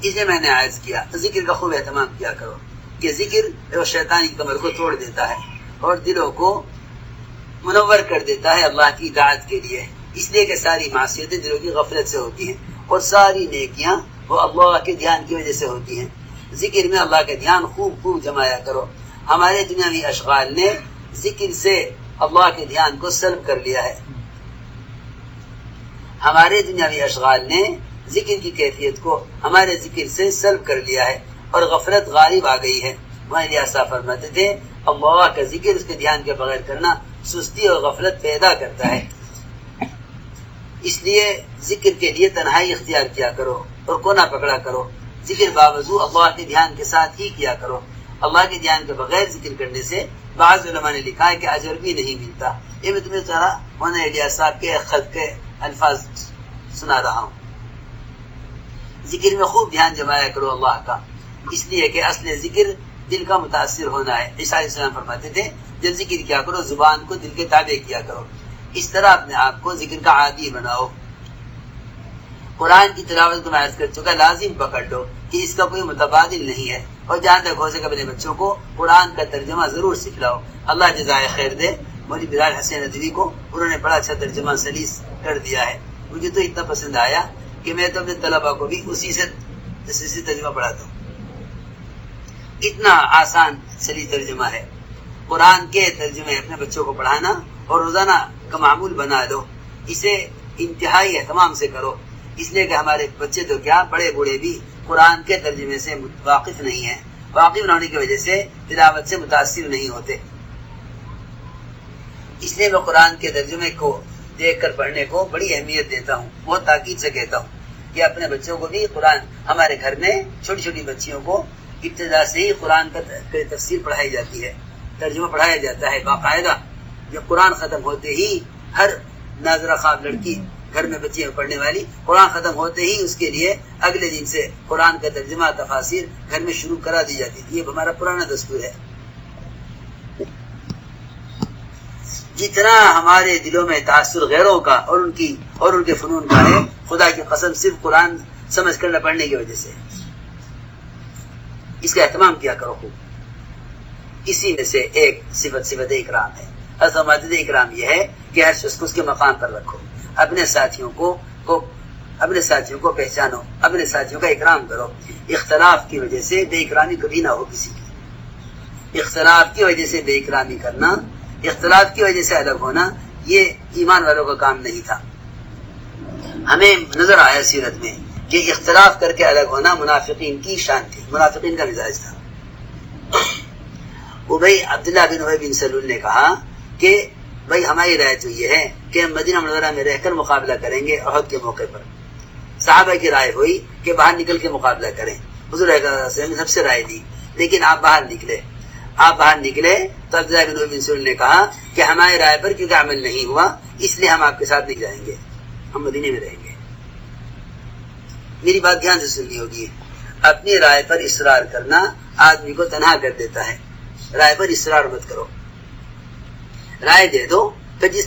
اس لیے میں نے عرض کیا ذکر کا خوب اہتمام کیا کرو کہ ذکر شیطانی کمر کو توڑ دیتا ہے اور دلوں کو منور کر دیتا ہے اللہ کی اطاعت کے لیے، اس لیے کہ ساری معصیتیں دلوں کی غفلت سے ہوتی ہیں اور ساری نیکیاں وہ اللہ کے دھیان کی وجہ سے ہوتی ہیں۔ ذکر میں اللہ کا دھیان خوب جمایا کرو۔ ہمارے دنیاوی اشغال نے ذکر سے اللہ کے دھیان کو سلب کر لیا ہے، ہمارے دنیاوی اشغال نے ذکر کی کیفیت کو ہمارے ذکر سے سلب کر لیا ہے اور غفلت غالب آ گئی ہے۔ وہاں الیاس صاحب فرماتے تھے اللہ کا ذکر اس کے دھیان کے بغیر کرنا سستی اور غفلت پیدا کرتا ہے، اس لیے ذکر کے لیے تنہائی اختیار کیا کرو اور کونا پکڑا کرو۔ ذکر باوضو اللہ کے دھیان کے ساتھ ہی کیا کرو۔ اللہ کے دھیان کے بغیر ذکر کرنے سے بعض علماء نے لکھا ہے کہ اجر بھی نہیں ملتا۔ یہ میں تمہیں ذرا مولانا الیاس صاحب کے خط کے الفاظ سنا رہا ہوں۔ ذکر میں خوب دھیان جمایا کرو اللہ کا، اس لیے کہ اصل ذکر دل کا متاثر ہونا ہے۔ عیسیٰ علیہ السلام فرماتے تھے جب ذکر کیا کرو زبان کو دل کے تابع کیا کرو، اس طرح اپنے آپ کو ذکر کا عادی بناؤ۔ قرآن کی تلاوت کو میں عرض کر چکا، لازم پکڑ لو کہ اس کا کوئی متبادل نہیں ہے، اور جہاں تک ہو سکے اپنے بچوں کو قرآن کا ترجمہ ضرور سکھلاؤ۔ اللہ جزائے خیر دے مولوی بلال حسین ندوی کو، انہوں نے بڑا اچھا ترجمہ سلیس کر دیا ہے، مجھے تو اتنا پسند آیا کہ میں تو اپنے طلبا کو بھی اسی سے ترجمہ پڑھاتا ہوں۔ اتنا آسان سلیس ترجمہ ہے، قرآن کے ترجمے اپنے بچوں کو پڑھانا اور روزانہ کا معمول بنا لو، اسے انتہائی اہتمام سے کرو، اس لیے کہ ہمارے بچے تو کیا بڑے بوڑھے بھی قرآن کے ترجمے سے واقف نہیں ہیں، واقف نہ ہونے کی وجہ سے تلاوت سے متاثر نہیں ہوتے۔ اس لیے میں قرآن کے ترجمے کو دیکھ کر پڑھنے کو بڑی اہمیت دیتا ہوں، بہت تاکید سے کہتا ہوں کہ اپنے بچوں کو بھی قرآن، ہمارے گھر میں چھوٹی چھوٹی بچیوں کو ابتدا سے ہی قرآن کا تفسیر پڑھائی جاتی ہے، ترجمہ پڑھایا جاتا ہے باقاعدہ۔ جب قرآن ختم ہوتے ہی ہر ناظرہ خواب لڑکی گھر میں بچیاں پڑھنے والی، قرآن ختم ہوتے ہی اس کے لیے اگلے دن سے قرآن کا ترجمہ تفاسیر گھر میں شروع کرا دی جاتی تھی، یہ ہمارا پرانا دستور ہے۔ جتنا ہمارے دلوں میں تاثر غیروں کا اور ان کے فنون کا ہے، خدا کی قسم صرف قرآن سمجھ کر نہ پڑھنے کی وجہ سے، اس کا اہتمام کیا کرو خوب۔ اسی میں سے ایک صفت اکرام ہے۔ حضرت اکرام یہ ہے کہ ہر شخص کو اس کے مقام پر رکھو، اپنے ساتھیوں کو پہچانو، اپنے ساتھیوں کا اکرام کرو۔ اختلاف کی وجہ سے بے اکرامی کبھی نہ ہو کسی کی، اختلاف کی وجہ سے بے اکرامی کرنا، اختلاف کی وجہ سے الگ ہونا، یہ ایمان والوں کا کام نہیں تھا۔ ہمیں نظر آیا سیرت میں کہ اختلاف کر کے الگ ہونا منافقین کی شان تھی، منافقین کا مزاج تھا۔ عبداللہ بن ابی بن سلول نے کہا کہ بھائی ہماری رائے تو یہ ہے کہ ہم مدینہ منورہ میں رہ کر مقابلہ کریں گے احد کے موقع پر۔ صحابہ کی رائے ہوئی کہ باہر نکل کے مقابلہ کریں، حضور نے سب سے رائے دی، لیکن آپ باہر نکلے تو عبداللہ بن ابی بن سلول نے کہا کہ ہماری رائے پر کیونکہ عمل نہیں ہوا اس لیے ہم آپ کے ساتھ نہیں جائیں گے، ہم مدینے میں رہیں گے۔ میری بات دھیان سے سننی ہوگی، اپنی رائے پر اصرار کرنا آدمی کو تنہا کر دیتا ہے۔ رائے پر اصرار مت کرو، رائے دے دو، پھر جس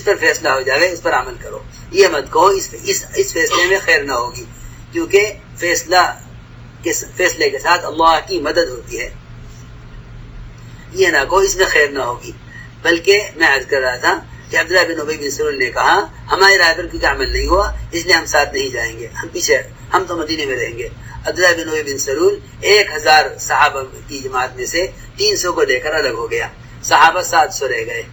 پر فیصلہ ہو جائے اس پر عمل کرو۔ یہ مت کہو اس فیصلے میں خیر نہ ہوگی، کیونکہ فیصلے کے ساتھ اللہ کی مدد ہوتی ہے۔ یہ نہ کہو اس میں خیر نہ ہوگی، بلکہ میں عرض کر رہا تھا کہ عبداللہ بن ابی بن سلول نے کہا ہماری رائے پر کیونکہ عمل نہیں ہوا اس لیے ہم ساتھ نہیں جائیں گے، ہم تو مدینے میں رہیں گے۔ عبداللہ بن ابی بن سلول 1000 صحابہ کی جماعت میں سے 300 کو لے کر الگ ہو گیا، صحابہ 700 رہ گئے۔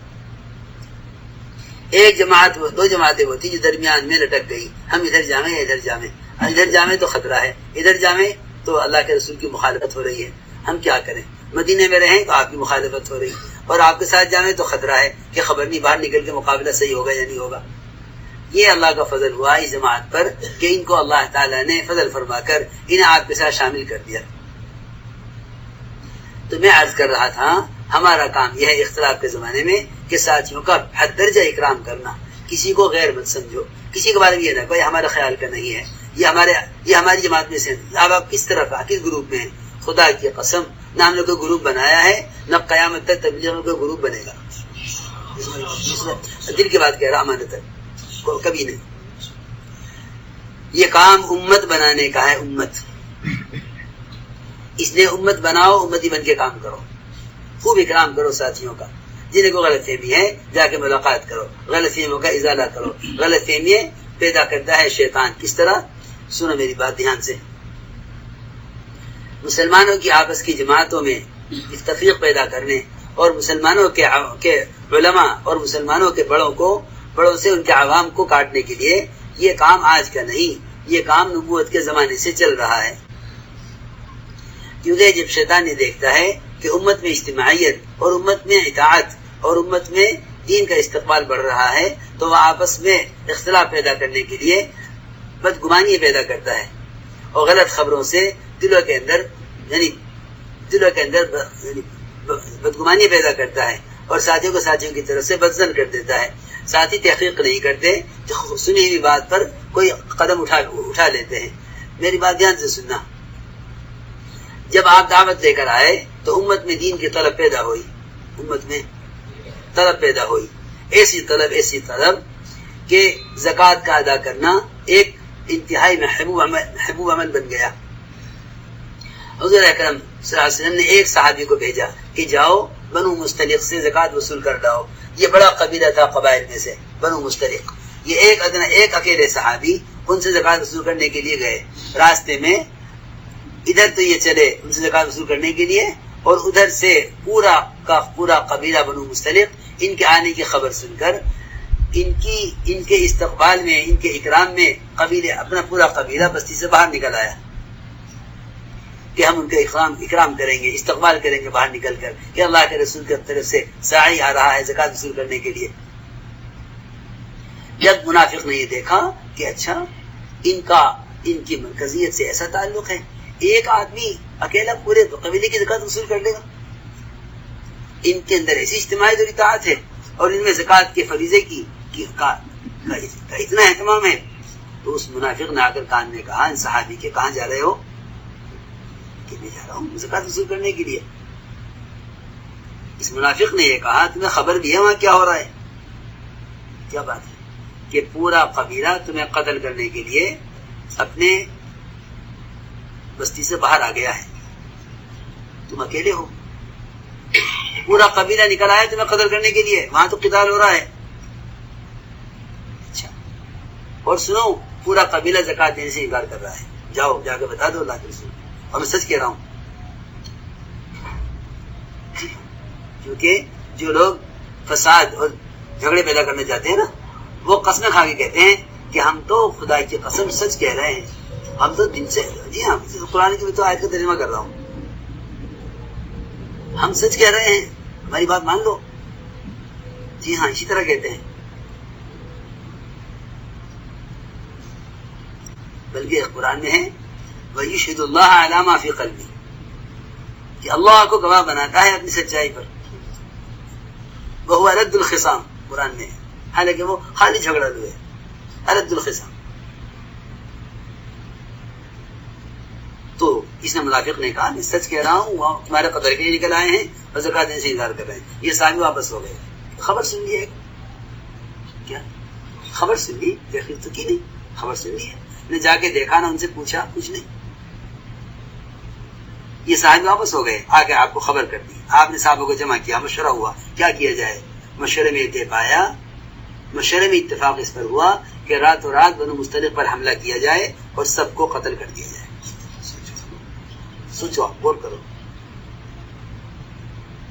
دو جماعتیں وہ تھی جو درمیان میں لٹک گئی، ہم ادھر جامیں تو خطرہ ہے، ادھر جامیں تو اللہ کے رسول کی مخالفت ہو رہی ہے، ہم کیا کریں؟ مدینے میں رہیں تو آپ کی مخالفت ہو رہی، اور آپ کے ساتھ جامیں تو خطرہ ہے کہ خبر نہیں باہر نکل کے مقابلہ صحیح ہوگا یا نہیں ہوگا۔ یہ اللہ کا فضل ہوا اس جماعت پر کہ ان کو اللہ تعالیٰ نے فضل فرما کر انہیں آپ کے ساتھ شامل کر دیا۔ تو میں عرض کر رہا تھا ہمارا کام یہ ہے اختلاف کے زمانے میں کہ ساتھیوں کا حد درجہ اکرام کرنا، کسی کو غیر مت سمجھو، کسی کے بارے میں یہ نہ کوئی ہمارے خیال کا نہیں ہے، یہ ہماری جماعت میں سے اب آپ کس طرف کس گروپ میں ہیں؟ خدا کی قسم نہ ہم نے کوئی گروپ بنایا ہے، نہ قیامت تک تبلیغ میں کوئی گروپ بنے گا۔ دل کی بات کہہ رہا امانت کبھی نہیں۔ یہ کام امت بنانے کا ہے، امت، اس لیے امت بناؤ، امتی بن کے کام کرو، خوب اکرام کرو ساتھیوں کا، جنہیں کو غلط فہمی ہے جا کے ملاقات کرو، غلط فہمیوں کا ازالہ کرو، غلط فہمی پیدا کرتا ہے شیطان۔ کس طرح؟ سنو میری بات دھیان سے، مسلمانوں کی آپس کی جماعتوں میں تفریق پیدا کرنے اور مسلمانوں کے علماء اور مسلمانوں کے بڑوں سے ان کے عوام کو کاٹنے کے لیے یہ کام آج کا نہیں، یہ کام نبوت کے زمانے سے چل رہا ہے۔ کیونکہ جب شیطان یہ دیکھتا ہے کہ امت میں اجتماعیت اور امت میں اطاعت اور امت میں دین کا استقبال بڑھ رہا ہے تو وہ آپس میں اختلاف پیدا کرنے کے لیے بدگمانی پیدا کرتا ہے اور غلط خبروں سے دلوں کے اندر بدگمانی پیدا کرتا ہے اور ساتھیوں کی طرف سے بدظن کر دیتا ہے۔ ساتھی تحقیق نہیں کرتے، جو سنی ہوئی بات پر کوئی قدم اٹھا لیتے ہیں۔ میری بات دھیان سے سننا، جب آپ دعوت لے کر آئے تو امت میں دین کی طلب پیدا ہوئی، امت میں طلب پیدا ہوئی، ایسی طلب کہ زکوٰۃ کا ادا کرنا ایک انتہائی محبوب عمل بن گیا۔ حضور اکرم صلی اللہ علیہ وسلم نے ایک صحابی کو بھیجا کہ جاؤ بنو مستلق سے زکوٰۃ وصول کر لاؤ۔ یہ بڑا قبیلہ تھا قبائل میں سے، بنو مستلق، یہ ایک اکیلے صحابی ان سے زکوٰۃ وصول کرنے کے لیے گئے۔ راستے میں ادھر تو یہ چلے ان سے زکوٰۃ وصول کرنے کے لیے، اور ادھر سے پورا قبیلہ بنو مستلق ان کے آنے کی خبر سن کر ان کے استقبال میں، ان کے اکرام میں اپنا پورا قبیلہ بستی سے باہر نکل آیا کہ ہم ان کا اکرام کریں گے، استقبال کریں گے باہر نکل کر کہ اللہ کے رسول کی طرف سے ساعی آ رہا ہے زکوٰۃ وصول کرنے کے لیے۔ جب منافق نے یہ دیکھا کہ اچھا ان کی مرکزیت سے ایسا تعلق ہے، ایک آدمی اکیلا پورے قبیلے کی زکوٰۃ وصول کر لے گا، ان کے اندر ایسی اجتماعیت اور اطاعت ہے اور ان میں زکوٰۃ کے فریضے کا اتنا اہتمام ہے، تو اس منافق نے آ کر کان میں کہا ان صحابی کے، کہاں جا رہے ہو؟ کہ میں جا رہا ہوں زکوٰۃ وصول کرنے کے لیے۔ اس منافق نے یہ کہا تمہیں خبر بھی ہے وہاں کیا ہو رہا ہے؟ کیا بات ہے کہ پورا قبیلہ تمہیں قتل کرنے کے لیے اپنے بستی سے باہر آ گیا ہے، تم اکیلے ہو، پورا قبیلہ نکل آیا تمہیں قتل کرنے کے لیے، وہاں تو قتال ہو رہا ہے۔ اچھا، اور سنو پورا قبیلہ زکوٰۃ دینے سے انکار کر رہا ہے، جاؤ جا کے بتا دو اللہ کے رسول، اور میں سچ کہہ رہا ہوں۔ کیونکہ جو لوگ فساد اور جھگڑے پیدا کرنا چاہتے ہیں نا، وہ قسمیں کھا کے کہتے ہیں کہ ہم تو خدا کی قسم سچ کہہ رہے ہیں، ہم تو دن سے، جی ہاں قرآن کی میں تو آیت کا ترجمہ کر رہا ہوں، ہم سچ کہہ رہے ہیں، ہماری بات مان لو۔ جی ہاں اسی طرح کہتے ہیں، بلکہ قرآن میں ہے وَيُشْهِدُ اللَّهَ عَلَى مَا فِي قَلْبِهِ، کہ اللہ کو گواہ بناتا ہے اپنی سچائی پر۔ وَهُوَ رَدُّ الْخِصَامِ، قرآن میں ہے، حالانکہ وہ خالی جھگڑا لو ہے، رد الخصام۔ تو اس نے منافق نے کہا میں سچ کہہ رہا ہوں، وہ تمہارے قدر کے لیے نکل آئے ہیں اور زکوٰۃ دینے سے انکار کر رہے ہیں۔ یہ صحابی واپس ہو گئے، خبر سن لی ہے، کیا خبر سن لی؟ تحقیق تو کی نہیں، خبر سن لی ہے، نے جا کے دیکھا نہ ان سے پوچھا کچھ نہیں۔ یہ صحابی واپس ہو گئے، آ کے آپ کو خبر کر دی، آپ نے صحابہ کو جمع کیا، مشورہ ہوا کیا کیا جائے۔ مشورے میں اتفاق اس پر ہوا کہ راتوں رات بنو مستلق پر حملہ کیا جائے اور سب کو قتل کر دیا جائے۔ سوچو، غور کرو،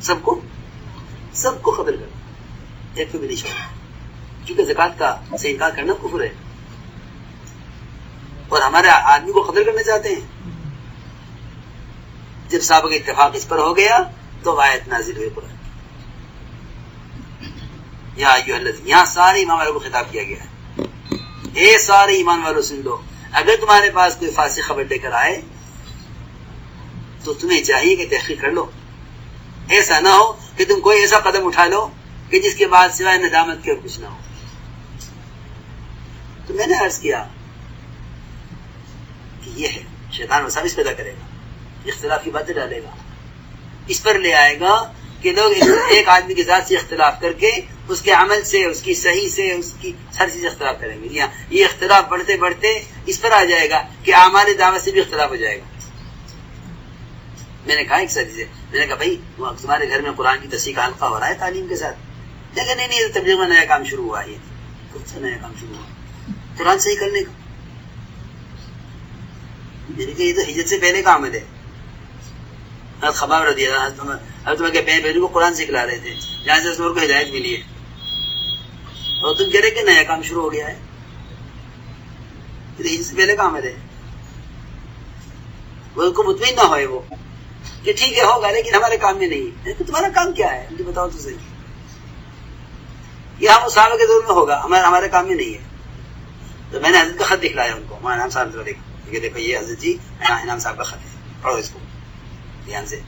سب کو قتل کر، ایک کو بھی نہیں چھوڑا، کیونکہ زکوٰۃ کا سے انکار کرنا کفر ہے، اور ہمارے آدمی کو قتل کرنا چاہتے ہیں۔ جب صحابہ کا اتفاق اس پر ہو گیا تو آیت نازل ہوئی قرآن، یہاں سارے ایمان والوں کو خطاب کیا گیا ہے، اے سارے ایمان والوں سن لو، اگر تمہارے پاس کوئی فاسق خبر لے کر آئے تو تمہیں چاہیے کہ تحقیق کر لو، ایسا نہ ہو کہ تم کوئی ایسا قدم اٹھا لو کہ جس کے بعد سوائے ندامت کے اور کچھ نہ ہو۔ تو میں نے عرض کیا کہ یہ ہے شیطان وساوس پیدا کرے گا، اختلاف کی باتیں ڈالے گا، اس پر لے آئے گا کہ لوگ ایک آدمی کے ذات سے اختلاف کر کے اس کے عمل سے، اس کی صحیح سے، اس کی ہر چیز اختلاف کریں گے. یہ اختلاف بڑھتے بڑھتے اس پر آ جائے گا کہ اعمال دعوت سے بھی اختلاف ہو جائے گا. میں نے کہا ایک ساتھی سے، میں نے کہا بھائی تمہارے گھر میں قرآن کی تصحیح کا حلقہ ہو رہا ہے تعلیم کے ساتھ؟ لیکن نہیں تبلیغ میں نیا کام شروع ہوا. یہ کچھ سے نیا کام شروع ہوا قرآن صحیح کرنے کا. میں نے کہا یہ تو ہجرت سے پہلے کا عمل ہے. خباب رضی اللہ عنہ اب تمہیں بہن کو قرآن سکھلا رہے تھے جہاں سے عمر کو ہدایت ملی ہے، اور تم کہہ رہے کہ نیا کام شروع ہو گیا ہے. ہجرت سے پہلے کا عمل ہے. وہ کو مطمئن نہ ہوئے وہ کہ ٹھیک ہے ہوگا لیکن ہمارے کام میں نہیں ہے. تمہارا کام کیا ہے مجھے بتاؤ تو صحیح. یہ ہم صحابہ کے دور میں ہوگا، ہمارے کام میں نہیں ہے. تو میں نے حضرت کا خط دکھلایا ان کو، مولانا انعام صاحب کو دیکھو یہ حضرت جی انعام صاحب کا خط ہے، پڑھو اس کو دھیان سے.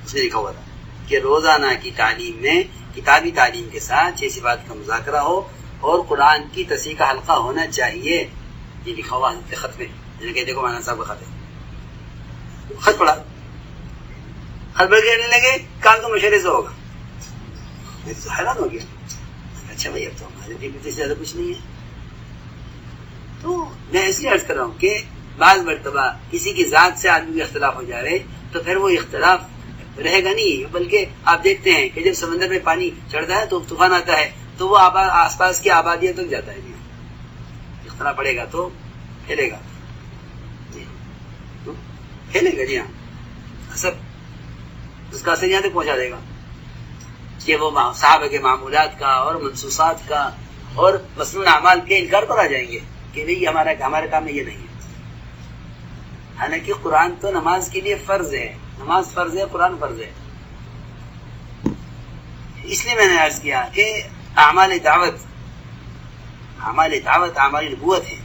اس نے لکھا ہوا تھا کہ روزانہ کی تعلیم میں کتابی تعلیم کے ساتھ 6 صفات کا مذاکرہ ہو اور قرآن کی تصحیح کا حلقہ ہونا چاہیے. یہ لکھا ہوا حضرت کے خط میں. میں نے کہا دیکھو مولانا صاحب کا خط ہے. خط پڑھا، خط پڑھ کے لگے کام تو مشورے سے ہوگا. میں تو حیران ہو گیا. اچھا بھائی اب تو ہمارے دل میں زیادہ کچھ نہیں ہے. تو میں اس لیے عرض کر رہا ہوں کہ بعض مرتبہ کسی کی ذات سے آدمی کا اختلاف ہو جائے تو پھر وہ اختلاف رہے گا نہیں، بلکہ آپ دیکھتے ہیں کہ جب سمندر میں پانی چڑھتا ہے تو طوفان آتا ہے تو وہ آس پاس کی آبادیوں تک جاتا ہے. اختلاف پڑے گا تو پھیلے گا، پھیلے گا. جی ہاں، اثر اس کا اثر یہاں تک پہنچا دے گا کہ وہ صحابہ کے معمولات کا اور منصوصات کا اور مسنون اعمال کے انکار پر آ جائیں گے کہ نہیں ہمارے کام میں یہ نہیں ہے. حالانکہ قرآن تو نماز کے لیے فرض ہے، نماز فرض ہے، قرآن فرض ہے. اس لیے میں نے عرض کیا کہ اعمال دعوت اعمال نبوت ہے.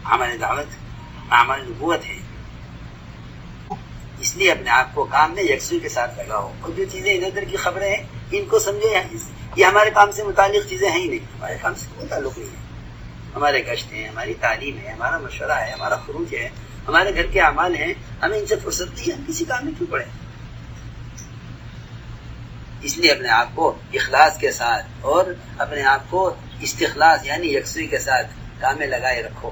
اعمال دعوت اعمال نبوت ہے. اس لیے اپنے آپ کو کام میں یکسوئی کے ساتھ لگاؤ، اور جو چیزیں ادھر ادھر کی خبریں ہیں ان کو سمجھو. یہ ہمارے کام سے متعلق چیزیں ہیں ہی نہیں، ہمارے کام سے کوئی تعلق نہیں ہے. ہمارے گشت ہیں، ہماری تعلیم ہے، ہمارا مشورہ ہے، ہمارا خروج ہے، ہمارے گھر کے اعمال ہیں. ہمیں ان سے فرصت نہیں ہے، ہم کسی کام میں کیوں پڑے. اس لیے اپنے آپ کو اخلاص کے ساتھ اور اپنے آپ کو استخلاص یعنی یکسوئی کے ساتھ کام میں لگائے رکھو.